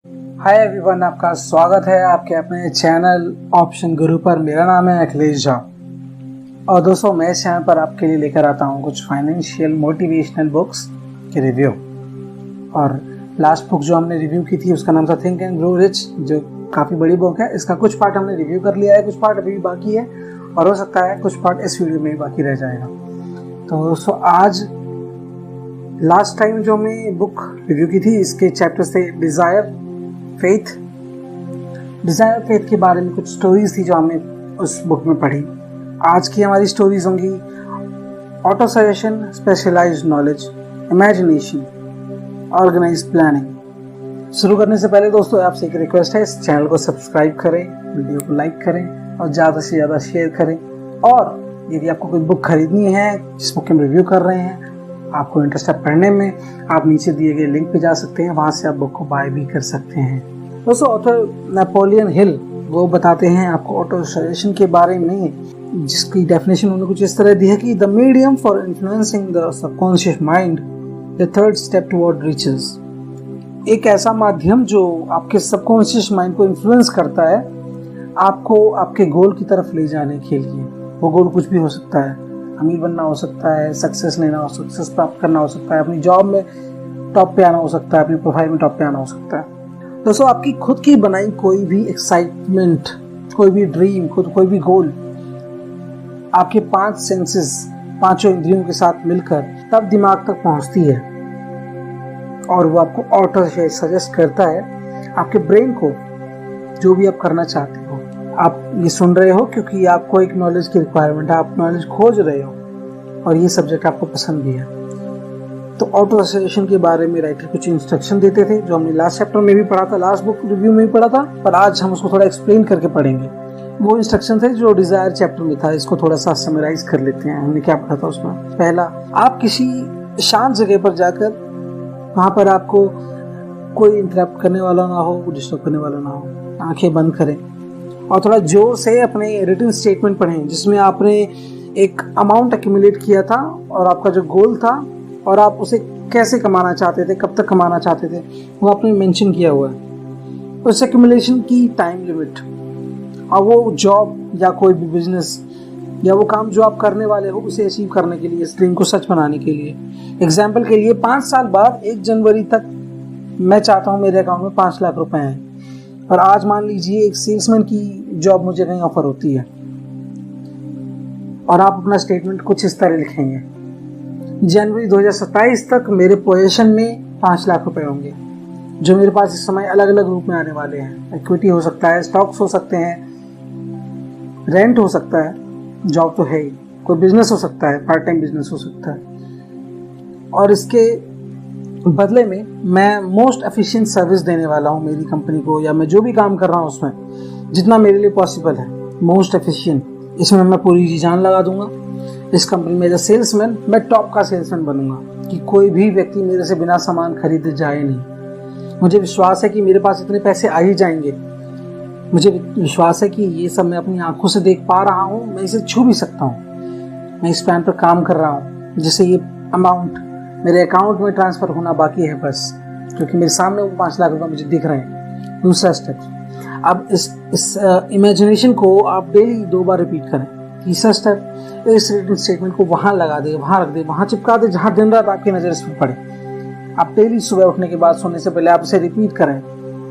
Hi everyone, आपका स्वागत है आपके अपने चैनल ऑप्शन गुरु पर। मेरा नाम है अखिलेश झा और दोस्तों मैं इस चैनल पर आपके लिए लेकर आता हूँ कुछ फाइनेंशियल मोटिवेशनल बुक्स के रिव्यू। और लास्ट बुक जो हमने रिव्यू की थी उसका नाम था थिंक एंड ग्रो रिच, जो काफ़ी बड़ी बुक है। इसका कुछ पार्ट हमने रिव्यू कर लिया है, कुछ पार्ट अभी भी बाकी है और हो सकता है कुछ पार्ट इस वीडियो में भी बाकी रह जाएगा। तो दोस्तों आज लास्ट टाइम जो हमने बुक रिव्यू की थी इसके चैप्टर्स थे डिज़ायर फेथ के बारे में कुछ स्टोरीज थी जो हमने उस बुक में पढ़ी। आज की हमारी स्टोरीज होंगी auto suggestion, specialised knowledge, imagination, organised planning. शुरू करने से पहले दोस्तों आपसे एक रिक्वेस्ट है, इस चैनल को सब्सक्राइब करें, वीडियो को लाइक करें और ज़्यादा से ज़्यादा शेयर करें। और यदि आपको कोई बुक खरीदनी है जिस बुक के हम रिव्यू कर रहे हैं, आपको इंटरेस्ट है पढ़ने में, आप नीचे दिए गए लिंक पे जा सकते हैं, वहाँ से आप बुक को बाय भी कर सकते हैं। दोस्तों ऑथर नेपोलियन हिल वो बताते हैं आपको ऑटो सजेशन के बारे में, जिसकी डेफिनेशन उन्होंने कुछ इस तरह दी है कि the medium for influencing the subconscious mind, the third step toward riches. एक ऐसा माध्यम जो आपके सबकॉन्शियस माइंड को इन्फ्लुएंस करता है आपको आपके गोल की तरफ ले जाने के लिए। वो गोल कुछ भी हो सकता है, अमीर बनना हो सकता है, सक्सेस लेना हो, सक्सेस प्राप्त करना हो सकता है, अपनी जॉब में टॉप पे आना हो सकता है, अपनी प्रोफाइल में टॉप पे आना हो सकता है। दोस्तों आपकी खुद की बनाई कोई भी एक्साइटमेंट, कोई भी ड्रीम, कोई भी गोल आपके 5 सेंसेस, 5 इंद्रियों के साथ मिलकर तब दिमाग तक पहुंचती है और वो आपको ऑटो सजेस्ट करता है आपके ब्रेन को जो भी आप करना चाहते हो। आप ये सुन रहे हो क्योंकि आपको एक नॉलेज की रिक्वायरमेंट है, आप नॉलेज खोज रहे हो और ये सब्जेक्ट आपको पसंद भी है। तो ऑटो सजेशन के बारे में राइटर कुछ इंस्ट्रक्शन देते थे जो हमने लास्ट चैप्टर में भी पढ़ा था, लास्ट बुक रिव्यू में भी पढ़ा था, पर आज हम उसको थोड़ा एक्सप्लेन करके पढ़ेंगे। वो इंस्ट्रक्शन थे जो डिजायर चैप्टर में था, इसको थोड़ा सा समराइज कर लेते हैं। हमने क्या पढ़ा था उसमें? पहला, आप किसी शांत जगह पर जाकर वहाँ पर आपको कोई इंटरप्ट करने वाला ना हो, डिस्टर्ब करने वाला ना हो, आंखें बंद करें और थोड़ा जोर से अपने रिटन स्टेटमेंट पढ़ें जिसमें आपने एक अमाउंट एक्यूमुलेट किया था और आपका जो गोल था और आप उसे कैसे कमाना चाहते थे, कब तक कमाना चाहते थे, वो आपने मेंशन किया हुआ है। उस एक्यूमुलेशन की टाइम लिमिट और वो जॉब या कोई भी बिजनेस या वो काम जो आप करने वाले हो उसे अचीव करने के लिए, इस ड्रीम को सच बनाने के लिए। एग्जाम्पल के लिए 5 साल बाद 1 जनवरी तक मैं चाहता हूँ मेरे अकाउंट में 5 लाख रुपए हैं और आज मान लीजिए एक सेल्समैन की जॉब मुझे कहीं ऑफर होती है और आप अपना स्टेटमेंट कुछ इस तरह लिखेंगे, जनवरी 2027 तक मेरे पोजीशन में 5 लाख रुपए होंगे जो मेरे पास इस समय अलग अलग रूप में आने वाले हैं। इक्विटी हो सकता है, स्टॉक्स हो सकते हैं, रेंट हो सकता है, जॉब तो है ही, कोई बिजनेस हो सकता है, पार्ट टाइम बिजनेस हो सकता है और इसके बदले में मैं मोस्ट एफिशिएंट सर्विस देने वाला हूँ मेरी कंपनी को, या मैं जो भी काम कर रहा हूँ उसमें जितना मेरे लिए पॉसिबल है मोस्ट एफिशिएंट, इसमें मैं पूरी जी जान लगा दूंगा। इस कंपनी में एज अ सेल्समैन मैं टॉप का सेल्समैन बनूंगा कि कोई भी व्यक्ति मेरे से बिना सामान खरीदे जाए नहीं। मुझे विश्वास है कि मेरे पास इतने पैसे आ ही जाएंगे, मुझे विश्वास है कि ये सब मैं अपनी आंखों से देख पा रहा हूँ, मैं इसे छू भी सकता हूँ, मैं इस प्लान पर काम कर रहा हूँ जिससे ये अमाउंट मेरे अकाउंट में ट्रांसफर होना बाकी है बस, क्योंकि मेरे सामने वो 5 लाख रुपए मुझे दिख रहे हैं। दूसरा स्टेप, अब इस इमेजिनेशन को आप डेली 2 बार रिपीट करें। तीसरा स्टेप, इस रिटन स्टेटमेंट को वहां लगा दे, वहां रख दे, वहां चिपका दे जहां दिन रात आपकी नजर इस पर पड़े। आप डेली सुबह उठने के बाद, सोने से पहले आप इसे रिपीट करें।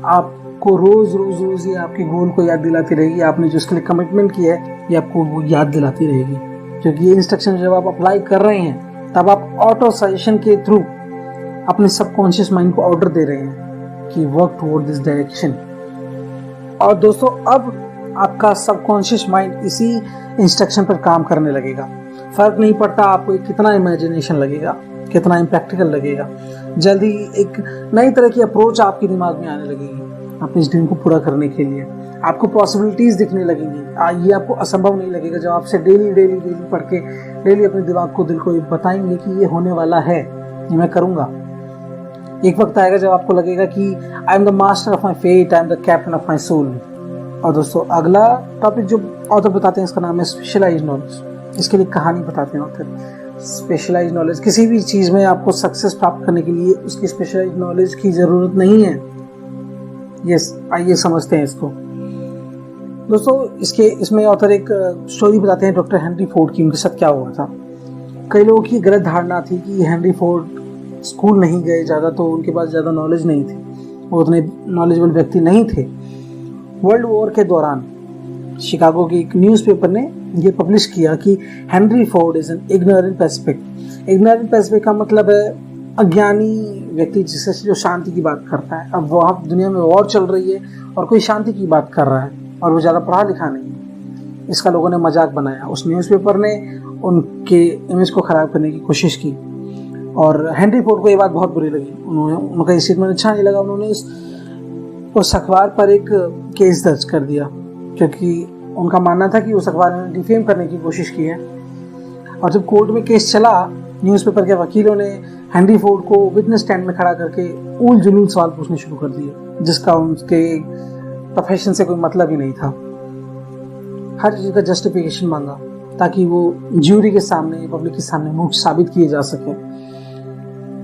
आपको रोज ये आपके गोल को याद दिलाती रहेगी, आपने जो इसके लिए कमिटमेंट किया है ये आपको वो याद दिलाती रहेगी, क्योंकि ये इंस्ट्रक्शन जब आप अप्लाई कर रहे हैं तब आप ऑटो सजेशन के थ्रू अपने सबकॉन्शियस माइंड को ऑर्डर दे रहे हैं कि वर्क टुवर्ड दिस डायरेक्शन। और दोस्तों अब आपका सबकॉन्शियस माइंड इसी इंस्ट्रक्शन पर काम करने लगेगा। फर्क नहीं पड़ता आपको कितना इमेजिनेशन लगेगा, कितना इम्प्रैक्टिकल लगेगा, जल्दी एक नई तरह की अप्रोच आपके दिमाग में आने लगेगी अपने इस ड्रीम को पूरा करने के लिए। आपको पॉसिबिलिटीज दिखने लगेंगी, ये आपको असंभव नहीं लगेगा जब आपसे डेली पढ़ के डेली अपने दिमाग को, दिल को ये बताएंगे कि ये होने वाला है, ये मैं करूँगा। एक वक्त आएगा जब आपको लगेगा कि I am the master of my fate, I am the captain of my soul. और दोस्तों अगला टॉपिक जो ऑथर बताते हैं इसका नाम है स्पेशलाइज्ड नॉलेज। इसके लिए कहानी बताते हैं ऑथर। स्पेशलाइज्ड नॉलेज, किसी भी चीज़ में आपको सक्सेस प्राप्त करने के लिए उसकी स्पेशलाइज्ड नॉलेज की ज़रूरत नहीं है। यस, आइए समझते हैं इसको। दोस्तों, इसमें ऑथर एक स्टोरी बताते हैं डॉक्टर हेनरी फोर्ड की, उनके साथ क्या हुआ था। कई लोगों की गलत धारणा थी कि हेनरी फोर्ड स्कूल नहीं गए ज़्यादा, तो उनके पास ज़्यादा नॉलेज नहीं थी, वो उतने नॉलेजेबल व्यक्ति नहीं थे। वर्ल्ड वॉर के दौरान शिकागो के एक न्यूज़पेपर ने ये पब्लिश किया कि Henry Ford is an ignorant Pacific. Ignorant Pacific का मतलब है अज्ञानी व्यक्ति, जिससे जो शांति की बात करता है। अब वहाँ दुनिया में वॉर चल रही है और कोई शांति की बात कर रहा है और वो ज़्यादा पढ़ा लिखा नहीं है। इसका लोगों ने मजाक बनाया। उस न्यूज़पेपर ने उनके इमेज को ख़राब करने की कोशिश की और हेनरी फोर्ड को ये बात बहुत बुरी लगी। उनका ये स्टेटमेंट अच्छा नहीं लगा। उन्होंने उस अखबार पर एक केस दर्ज कर दिया, क्योंकि उनका मानना था कि उस अखबार ने डिफेम करने की कोशिश की है। और जब कोर्ट में केस चला, न्यूज़पेपर के वकीलों ने हेनरी फोर्ड को विटनेस स्टैंड में खड़ा करके ऊल जुलूल सवाल पूछने शुरू कर दिए, जिसका उनके प्रोफेशन से कोई मतलब ही नहीं था। हर चीज़ का जस्टिफिकेशन मांगा ताकि वो ज्यूरी के सामने, पब्लिक के सामने मूर्ख साबित किए जा सके।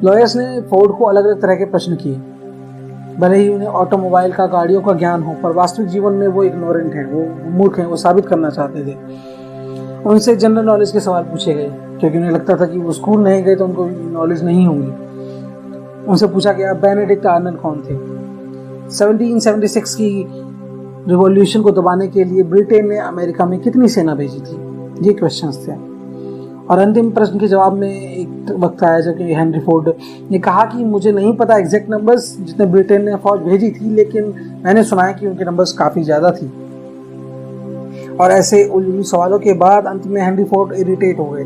लॉयर्स ने फोर्ड को अलग अलग तरह के प्रश्न किए। भले ही उन्हें ऑटोमोबाइल का, गाड़ियों का ज्ञान हो, पर वास्तविक जीवन में वो इग्नोरेंट हैं, वो मूर्ख हैं, वो साबित करना चाहते थे। उनसे जनरल नॉलेज के सवाल पूछे गए, क्योंकि उन्हें लगता था कि वो स्कूल नहीं गए तो उनको नॉलेज नहीं होंगी। उनसे पूछा गया बेनेडिक्ट आर्नल्ड कौन थे। 1776 की रिवॉल्यूशन को दबाने के लिए ब्रिटेन ने अमेरिका में कितनी सेना भेजी थी, ये क्वेश्चंस थे। और अंतिम प्रश्न के जवाब में एक वक्त आया जब हेनरी फोर्ड ने कहा कि मुझे नहीं पता एग्जैक्ट नंबर्स जितने ब्रिटेन ने फौज भेजी थी, लेकिन मैंने सुना है कि उनके नंबर्स काफ़ी ज़्यादा थी। और ऐसे उलझुल सवालों के बाद अंत में हेनरी फोर्ड इरिटेट हो गए।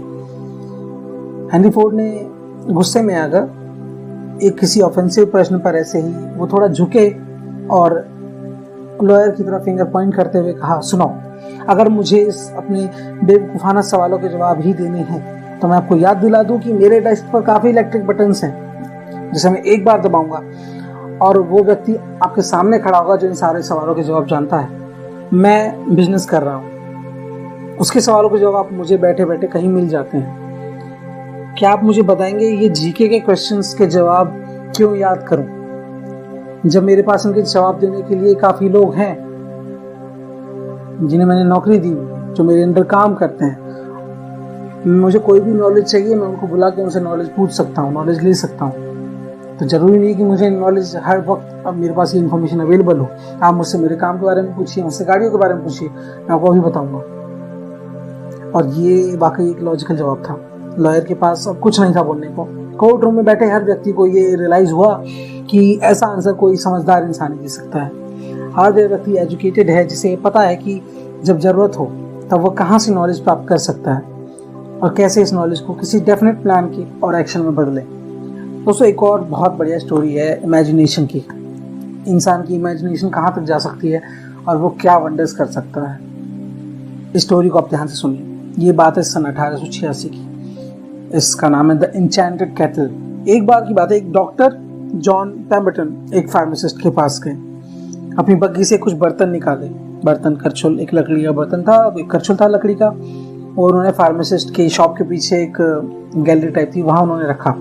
हेनरी फोर्ड ने गुस्से में आकर एक किसी ऑफेंसिव प्रश्न पर ऐसे ही वो थोड़ा झुके और लॉयर की तरफ फिंगर पॉइंट करते हुए कहा, सुनो, अगर मुझे इस अपने बेवकूफ़ाना सवालों के जवाब ही देने हैं तो मैं आपको याद दिला दूं कि मेरे डेस्क पर काफ़ी इलेक्ट्रिक बटन्स हैं, जिसे मैं एक बार दबाऊंगा और वो व्यक्ति आपके सामने खड़ा होगा जो इन सारे सवालों के जवाब जानता है। मैं बिजनेस कर रहा हूँ, उसके सवालों के जवाब मुझे बैठे बैठे कहीं मिल जाते हैं। क्या आप मुझे बताएंगे ये जीके के क्वेश्चंस के जवाब क्यों याद करूं, जब मेरे पास उनके जवाब देने के लिए काफ़ी लोग हैं जिन्हें मैंने नौकरी दी, जो मेरे अंडर काम करते हैं। मुझे कोई भी नॉलेज चाहिए, मैं उनको बुला के उनसे नॉलेज पूछ सकता हूँ, नॉलेज ले सकता हूँ। तो ज़रूरी नहीं कि मुझे नॉलेज हर वक्त अब मेरे पास ये इन्फॉर्मेशन अवेलेबल हो। आप मुझसे मेरे काम के बारे में पूछिए, मुझसे गाड़ियों के बारे में पूछिए, मैं आपको अभी बताऊँगा। और ये वाकई एक लॉजिकल जवाब था। लॉयर के पास अब कुछ नहीं था बोलने को। कोर्ट रूम में बैठे हर व्यक्ति को ये रियलाइज़ हुआ कि ऐसा आंसर कोई समझदार इंसान ही दे सकता है। हर व्यक्ति एजुकेटेड है, जिसे पता है कि जब ज़रूरत हो तब वो कहाँ से नॉलेज प्राप्त कर सकता है और कैसे इस नॉलेज को किसी डेफिनेट प्लान की और एक्शन में बदले। दोस्तों, एक और बहुत बढ़िया स्टोरी है इमेजिनेशन की। इंसान की इमेजिनेशन कहाँ तक जा सकती है और वो क्या वंडर्स कर सकता है। इस स्टोरी को आप ध्यान से सुनिए। ये बात है सन 1886 की। इसका नाम है द एन्चेंटेड कैटल। एक बार की बात है, एक डॉक्टर जॉन पैम्बरटन एक फार्मासिस्ट के पास गए। अपनी बग्गी से कुछ बर्तन निकाले। बर्तन करछुल, एक लकड़ी का बर्तन था, एक करछुल था लकड़ी का, और उन्होंने फार्मासिस्ट के शॉप के पीछे एक गैलरी टाइप थी, वहाँ उन्होंने रखा।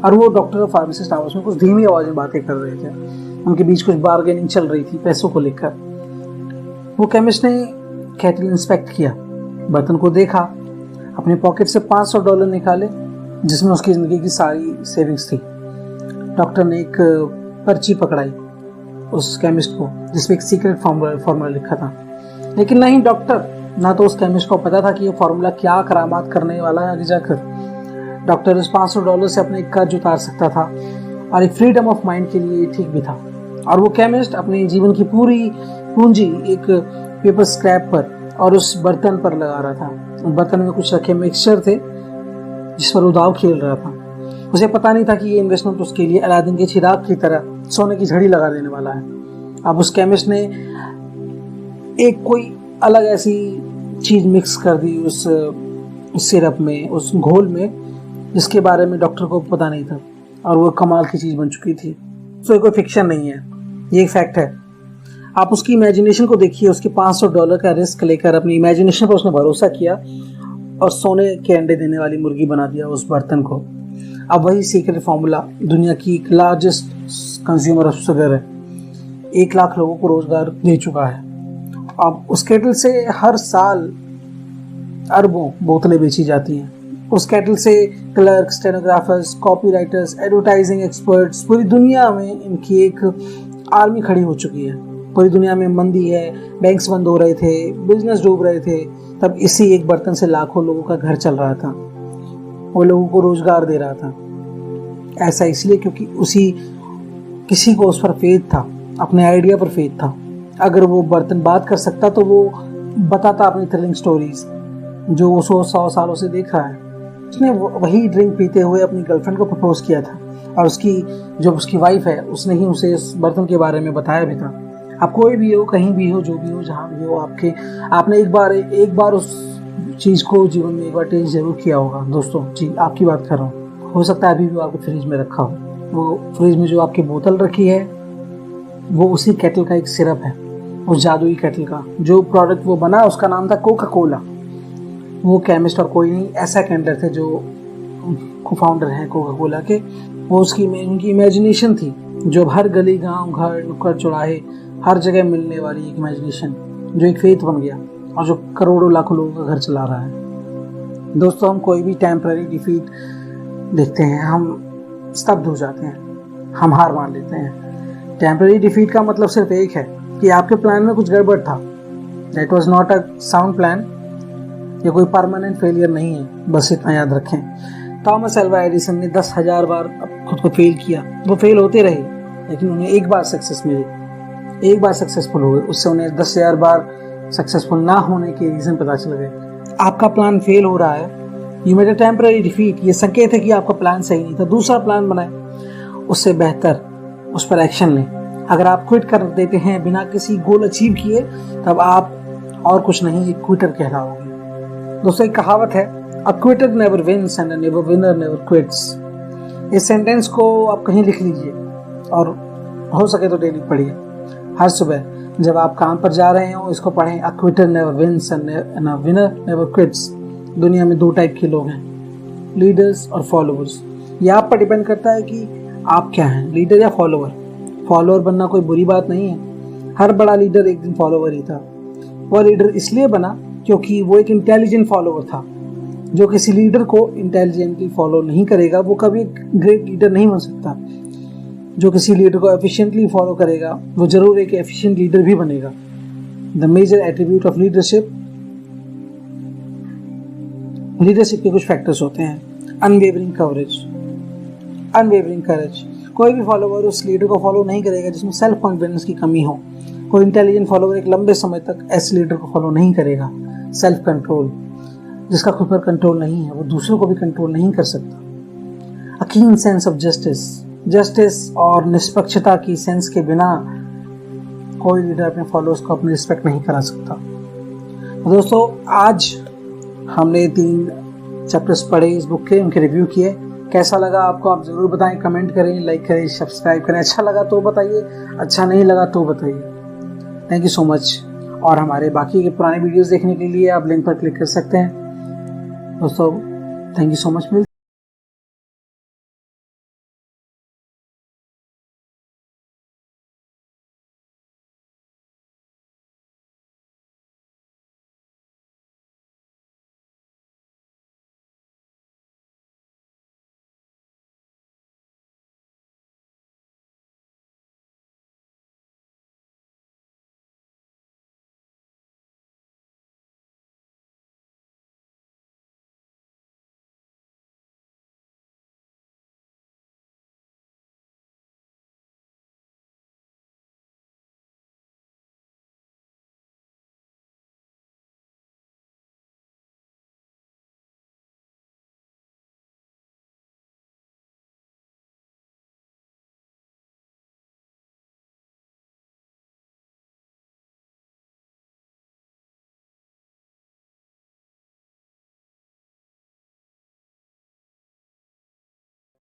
और वो डॉक्टर और फार्मासिस्ट आपस में कुछ धीमी आवाज़ में बातें कर रहे थे। उनके बीच कुछ बार्गेनिंग चल रही थी पैसों को लेकर। वो केमिस्ट ने कैटल इंस्पेक्ट किया, बर्तन को देखा, अपने पॉकेट से $500 निकाले, जिसमें उसकी ज़िंदगी की सारी सेविंग्स थी। डॉक्टर ने एक पर्ची पकड़ाई उस केमिस्ट को, जिसमें एक सीक्रेट फार्मूला लिखा था। लेकिन नहीं डॉक्टर, ना तो उस केमिस्ट को पता था कि ये फार्मूला क्या करामात करने वाला है आगे जाकर। डॉक्टर उस $500 से अपने कर्ज उतार सकता था और एक फ्रीडम ऑफ माइंड के लिए ठीक भी था। और वो केमिस्ट अपने जीवन की पूरी पूंजी एक पेपर स्क्रैप पर और उस बर्तन पर लगा रहा था। बर्तन में कुछ रखे मिक्सचर थे जिस पर वो दाव खेल रहा था। उसे पता नहीं था कि ये इन्वेस्टमेंट उसके लिए अलादीन के चिराग की तरह सोने की झड़ी लगा देने वाला है। अब उस केमिस्ट ने एक कोई अलग ऐसी चीज़ मिक्स कर दी उस सिरप में, उस घोल में, जिसके बारे में डॉक्टर को पता नहीं था, और वो कमाल की चीज़ बन चुकी थी। तो ये कोई फिक्शन नहीं है, ये एक फैक्ट है। आप उसकी इमेजिनेशन को देखिए। उसके $500 का रिस्क लेकर अपनी इमेजिनेशन पर उसने भरोसा किया और सोने के अंडे देने वाली मुर्गी बना दिया उस बर्तन को। अब वही सीक्रेट फार्मूला दुनिया की एक लार्जेस्ट कंज्यूमर ऑफ शुगर है। 1 लाख लोगों को रोजगार दे चुका है। अब उस केटल से हर साल अरबों बोतलें बेची जाती हैं। उस केटल से clerk, stenographers, copywriters, advertising experts, पूरी दुनिया में इनकी एक आर्मी खड़ी हो चुकी है। पूरी दुनिया में मंदी है, बैंक्स बंद हो रहे थे, बिजनेस डूब रहे थे, तब इसी एक बर्तन से लाखों लोगों का घर चल रहा था, वो लोगों को रोजगार दे रहा था। ऐसा इसलिए क्योंकि किसी को उस पर फेथ था, अपने आइडिया पर फेथ था। अगर वो बर्तन बात कर सकता तो वो बताता अपनी थ्रिलिंग स्टोरीज जो वो 100 सालों से देख रहा है। उसने वही ड्रिंक पीते हुए अपनी गर्लफ्रेंड को प्रपोज किया था, और उसकी वाइफ है, उसने ही उसे इस बर्तन के बारे में बताया भी था। आप कोई भी हो, कहीं भी हो, जो भी हो, जहाँ भी हो, आपने एक बार उस चीज़ को जीवन में एक बार टेस्ट जरूर किया होगा। दोस्तों जी, आपकी बात कर रहा हूँ। हो सकता है अभी भी आपके फ्रिज में रखा हो। वो फ्रिज में जो आपकी बोतल रखी है वो उसी केटल का एक सिरप है, उस जादुई केटल का। जो प्रोडक्ट वो बना उसका नाम था कोका कोला। वो केमिस्ट और कोई नहीं, ऐसा कैंडलर थे जो को फाउंडर हैं कोका कोला के। वो उनकी इमेजिनेशन थी, जो हर गली, गांव, घर, नुक्कड़ चौराहे, हर जगह मिलने वाली एक इमेजिनेशन, जो एक फेथ बन गया और जो करोड़ों लाखों लोगों का घर चला रहा है। दोस्तों, हम कोई भी टेम्पररी डिफीट देखते हैं, हम स्तब्ध हो जाते हैं, हम हार मान लेते हैं। टेम्पररी डिफीट का मतलब सिर्फ एक है कि आपके प्लान में कुछ गड़बड़ था। That was not a sound plan. ये कोई परमानेंट फेलियर नहीं है, बस इतना याद रखें। थॉमस अल्वा एडिसन ने 10,000 बार खुद को फेल किया। वो फेल होते रहे, लेकिन उन्हें एक बार सक्सेस मिली, एक बार सक्सेसफुल हो गए। उससे उन्हें 10,000 बार सक्सेसफुल ना होने के रीज़न पता चल गए। आपका प्लान फेल हो रहा है, you made a temporary defeat, ये संकेत है कि आपका प्लान सही नहीं था। दूसरा प्लान बनाए, उससे बेहतर उस पर एक्शन लें। अगर आप क्विट कर देते हैं बिना किसी गोल अचीव किए, तब आप और कुछ नहीं, एक क्विटर कहलाओगे। दोस्तों, एक कहावत है, a quitter never wins and a winner never quits. इस सेंटेंस को आप कहीं लिख लीजिए और हो सके तो डेली पढ़िए। हर सुबह जब आप काम पर जा रहे हो, इसको पढ़ें, a quitter never wins and a winner never quits. दुनिया में 2 टाइप के लोग हैं, लीडर्स और फॉलोअर्स। ये आप पर डिपेंड करता है कि आप क्या हैं, लीडर या फॉलोअर। फॉलोअर बनना कोई बुरी बात नहीं है। हर बड़ा लीडर एक दिन फॉलोअर ही था। वह लीडर इसलिए बना क्योंकि वो एक इंटेलिजेंट फॉलोअर था। जो किसी लीडर को इंटेलिजेंटली फॉलो नहीं करेगा, वो कभी एक ग्रेट लीडर नहीं बन सकता। जो किसी लीडर को एफिशिएंटली फॉलो करेगा, वो जरूर एक एफिशिएंट लीडर भी बनेगा। The major attribute of leadership के कुछ फैक्टर्स होते हैं। Unwavering coverage, unwavering courage. कोई भी फॉलोअर उस लीडर को फॉलो नहीं करेगा जिसमें सेल्फ कॉन्फिडेंस की कमी हो। कोई इंटेलिजेंट फॉलोअर एक लंबे समय तक ऐसे लीडर को फॉलो नहीं करेगा। सेल्फ कंट्रोल, जिसका खुद पर कंट्रोल नहीं है, वो दूसरों को भी कंट्रोल नहीं कर सकता। अ कीन सेंस ऑफ जस्टिस और निष्पक्षता की सेंस के बिना कोई लीडर अपने फॉलोअर्स को अपनी रिस्पेक्ट नहीं करा सकता। तो दोस्तों, आज हमने 3 चैप्टर्स पढ़े इस बुक के, उनके रिव्यू किए। कैसा लगा आपको आप ज़रूर बताएं, कमेंट करें, लाइक करें, सब्सक्राइब करें। अच्छा लगा तो बताइए, अच्छा नहीं लगा तो बताइए। Thank you so much. और हमारे बाकी के पुराने वीडियोस देखने के लिए आप लिंक पर क्लिक कर सकते हैं। दोस्तों, थैंक यू सो मच।